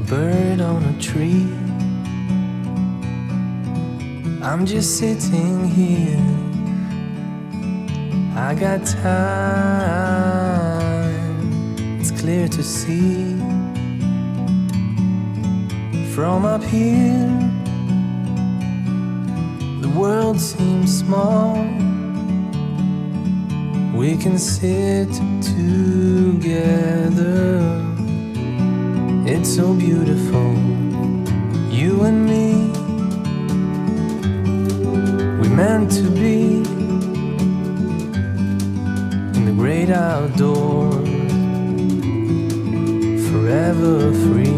bird on a tree. I'm just sitting here. I got time. It's clear to see. From up here, the world seems small. We can sit together. It's so beautiful, you and me. We meant to be in the great outdoors, forever free.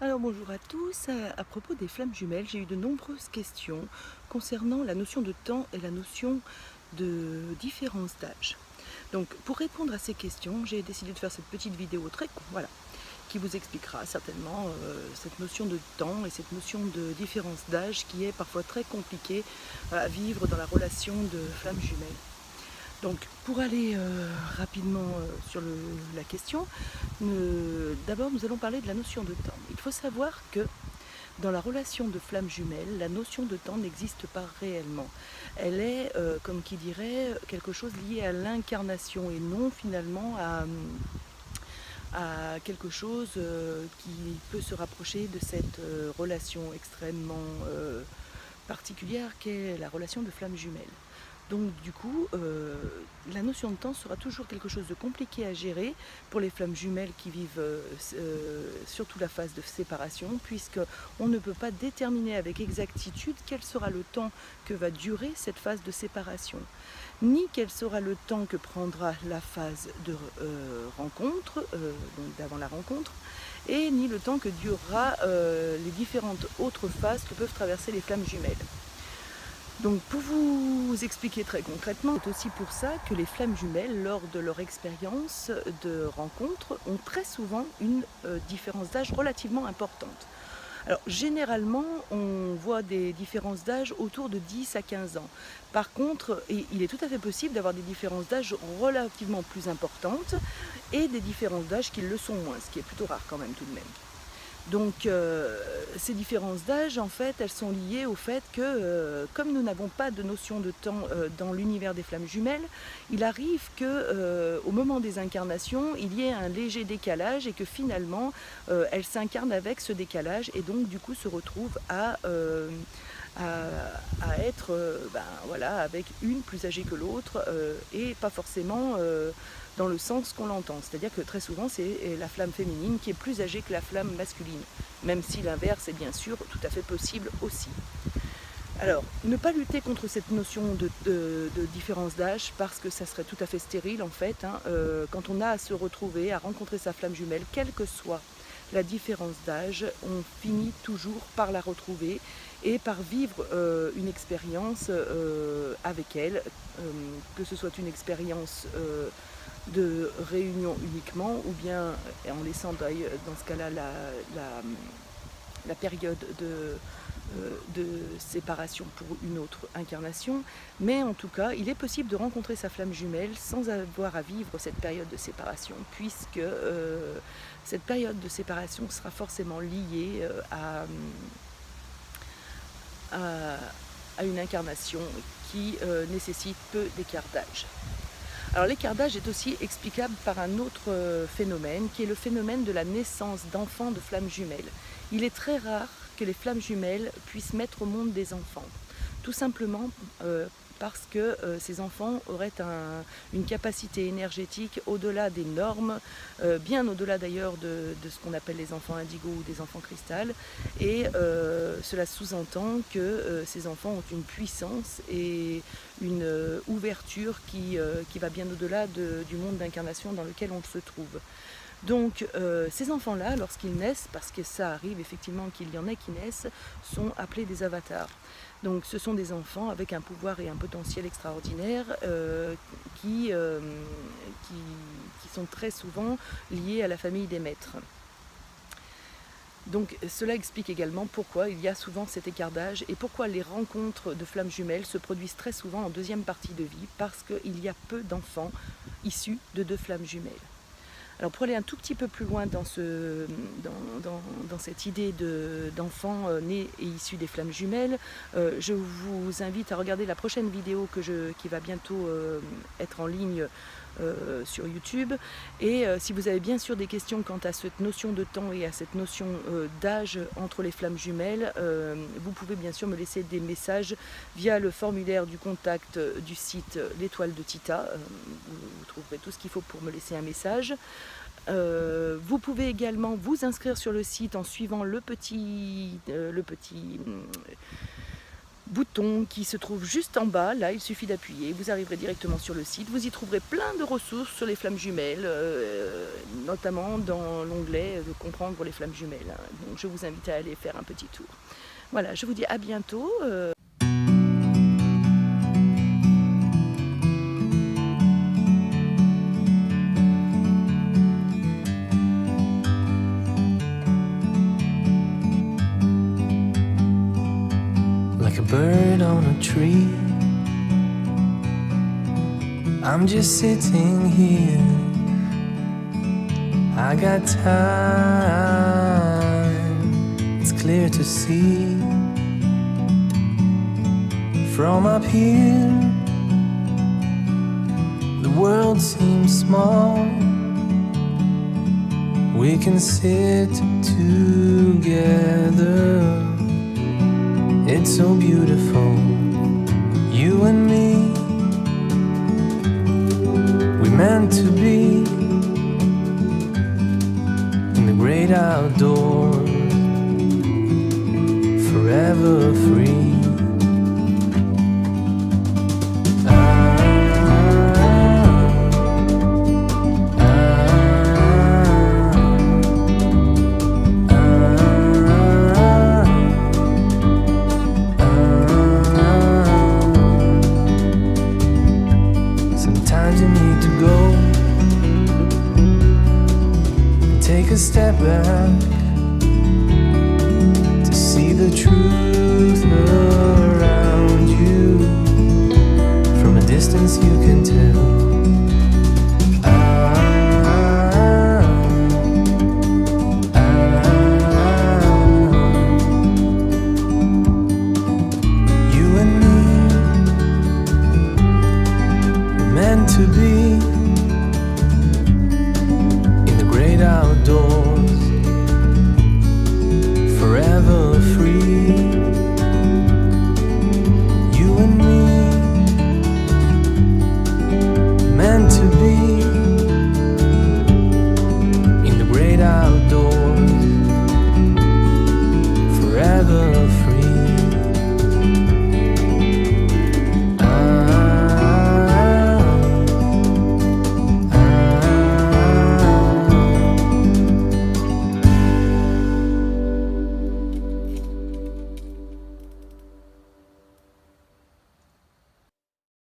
Alors bonjour à tous, à propos des flammes jumelles, j'ai eu de nombreuses questions concernant la notion de temps et la notion de différence d'âge. Donc pour répondre à ces questions, j'ai décidé de faire cette petite vidéo très courte, voilà, qui vous expliquera certainement cette notion de temps et cette notion de différence d'âge qui est parfois très compliquée à vivre dans la relation de flammes jumelles. Donc pour aller rapidement sur la question, d'abord nous allons parler de la notion de temps. Il faut savoir que dans la relation de flammes jumelles, la notion de temps n'existe pas réellement. Elle est, comme qui dirait, quelque chose lié à l'incarnation et non finalement à quelque chose qui peut se rapprocher de cette relation extrêmement particulière qu'est la relation de flammes jumelles. Donc du coup, la notion de temps sera toujours quelque chose de compliqué à gérer pour les flammes jumelles qui vivent surtout la phase de séparation, puisqu'on ne peut pas déterminer avec exactitude quel sera le temps que va durer cette phase de séparation, ni quel sera le temps que prendra la phase de rencontre, donc d'avant la rencontre, et ni le temps que durera les différentes autres phases que peuvent traverser les flammes jumelles. Donc pour vous expliquer très concrètement, c'est aussi pour ça que les flammes jumelles, lors de leur expérience de rencontre, ont très souvent une différence d'âge relativement importante. Alors généralement, on voit des différences d'âge autour de 10 à 15 ans. Par contre, il est tout à fait possible d'avoir des différences d'âge relativement plus importantes et des différences d'âge qui le sont moins, ce qui est plutôt rare quand même tout de même. Donc ces différences d'âge, en fait, elles sont liées au fait que, comme nous n'avons pas de notion de temps dans l'univers des flammes jumelles, il arrive qu'au moment des incarnations, il y ait un léger décalage et que finalement, elles s'incarnent avec ce décalage et donc du coup se retrouvent à être voilà, avec une plus âgée que l'autre et pas forcément dans le sens qu'on l'entend. C'est-à-dire que très souvent c'est la flamme féminine qui est plus âgée que la flamme masculine, même si l'inverse est bien sûr tout à fait possible aussi. Alors, ne pas lutter contre cette notion de différence d'âge parce que ça serait tout à fait stérile en fait, hein, quand on a à se retrouver, à rencontrer sa flamme jumelle, quelle que soit la différence d'âge, on finit toujours par la retrouver et par vivre une expérience avec elle, que ce soit une expérience de réunion uniquement ou bien en laissant dans ce cas-là la période de séparation pour une autre incarnation, mais en tout cas il est possible de rencontrer sa flamme jumelle sans avoir à vivre cette période de séparation, puisque cette période de séparation sera forcément liée à une incarnation qui nécessite peu d'écart d'âge. Alors l'écart d'âge est aussi explicable par un autre phénomène, qui est le phénomène de la naissance d'enfants de flammes jumelles. Il est très rare que les flammes jumelles puissent mettre au monde des enfants, tout simplement parce que ces enfants auraient une capacité énergétique au-delà des normes, bien au-delà d'ailleurs de ce qu'on appelle les enfants indigo ou des enfants cristal, et cela sous-entend que ces enfants ont une puissance et une ouverture qui va bien au-delà du monde d'incarnation dans lequel on se trouve. Donc ces enfants-là, lorsqu'ils naissent, parce que ça arrive effectivement qu'il y en ait qui naissent, sont appelés des avatars. Donc ce sont des enfants avec un pouvoir et un potentiel extraordinaire qui sont très souvent liés à la famille des maîtres. Donc cela explique également pourquoi il y a souvent cet écart d'âge et pourquoi les rencontres de flammes jumelles se produisent très souvent en deuxième partie de vie, parce qu'il y a peu d'enfants issus de 2 flammes jumelles. Alors pour aller un tout petit peu plus loin dans cette idée d'enfants nés et issus des flammes jumelles, je vous invite à regarder la prochaine vidéo qui va bientôt être en ligne sur YouTube. Et si vous avez bien sûr des questions quant à cette notion de temps et à cette notion d'âge entre les flammes jumelles, vous pouvez bien sûr me laisser des messages via le formulaire du contact du site L'Étoile de Tita. Vous trouverez tout ce qu'il faut pour me laisser un message. Vous pouvez également vous inscrire sur le site en suivant le petit bouton qui se trouve juste en bas. Là, il suffit d'appuyer, vous arriverez directement sur le site. Vous y trouverez plein de ressources sur les flammes jumelles, notamment dans l'onglet de comprendre les flammes jumelles. Donc je vous invite à aller faire un petit tour. Voilà, je vous dis à bientôt. Like a bird on a tree, I'm just sitting here. I got time, it's clear to see. From up here, the world seems small. We can sit together. It's so beautiful, you and me. We meant to be in the great outdoors, forever free. Sometimes you need to go and take a step back